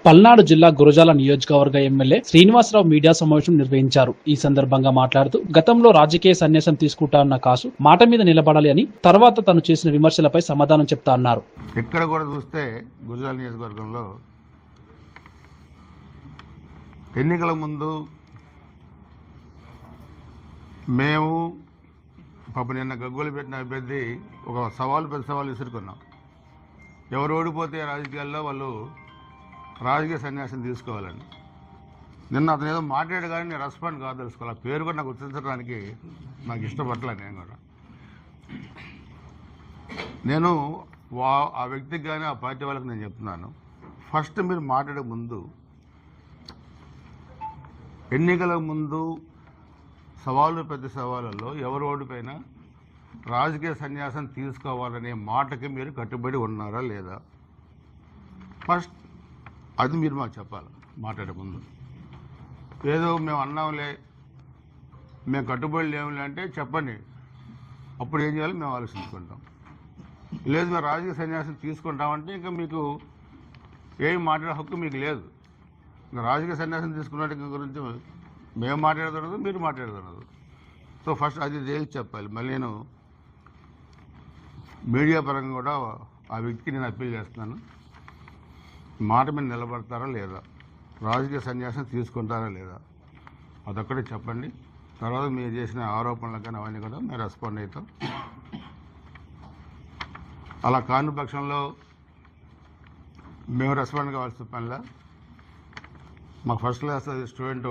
పల్నాడు జిల్లా గురజాల నియోజకవర్గ MLA Srinivasarao media సమావేశం నిర్వహించారు. ఈ సందర్భంగా మాట్లాడుతూ గతంలో రాజకీయ సన్యాసం తీసుకుంటా అన్న కాసు మాట మీద నిలబడాలి అని, తర్వాత తను చేసిన విమర్శలపై సమాధానం చెప్తా అన్నారు. ఎక్కడ కూడా చూస్తే గురజాల నియోజకవర్గంలో ఎన్నికల ముందు మేము నిన్న గగ్గోలు పెట్టిన అభ్యర్థి ఒక పెద్ద సవాలు విసురుకున్నాం. ఎవరు ఓడిపోతే రాజకీయాల్లో వాళ్ళు రాజకీయ సన్యాసం తీసుకోవాలని. నిన్న అతను ఏదో మాట్లాడు కానీ నేను రెస్పాండ్ కాదు తెలుసుకోవాలి. ఆ పేరు కూడా నాకు గుర్తించడానికి నాకు ఇష్టపడలే. నేను ఆ వ్యక్తికి కానీ ఆ పార్టీ వాళ్ళకి నేను చెప్తున్నాను, ఫస్ట్ మీరు మాట్లాడే ముందు ఎన్నికల ముందు పెద్ద సవాళ్ళల్లో ఎవరు ఓడిపోయినా రాజకీయ సన్యాసం తీసుకోవాలనే మాటకి మీరు కట్టుబడి ఉన్నారా లేదా? ఫస్ట్ అది మీరు మాకు చెప్పాలి. మాట్లాడే ముందు ఏదో మేము అన్నాంలే, మేము కట్టుబడి లేవులే అంటే చెప్పండి. అప్పుడు ఏం చేయాలి మేము ఆలోచించుకుంటాం. లేదు మేము రాజకీయ సన్యాసం తీసుకుంటామంటే ఇంకా మీకు ఏం మాట్లాడే హక్కు మీకు లేదు. ఇంకా రాజకీయ సన్యాసం తీసుకున్న గురించి మేము మాట్లాడుతున్నది, మీరు మాట్లాడుతున్నది. సో ఫస్ట్ అది తేల్చి చెప్పాలి. మళ్ళీ నేను మీడియా పరంగా కూడా ఆ వ్యక్తికి నేను అప్పీల్ చేస్తున్నాను, మాట మీద నిలబడతారా లేదా, రాజకీయ సన్యాసం తీసుకుంటారా లేదా, అదొక్కటే చెప్పండి. తర్వాత మీరు చేసిన ఆరోపణలు కానీ అవన్నీ కూడా మేము రెస్పాండ్ అవుతాం. అలా కాని పక్షంలో మేము రెస్పాండ్ కావాల్సిన పనిలా. మాకు ఫస్ట్ క్లాస్ స్టూడెంట్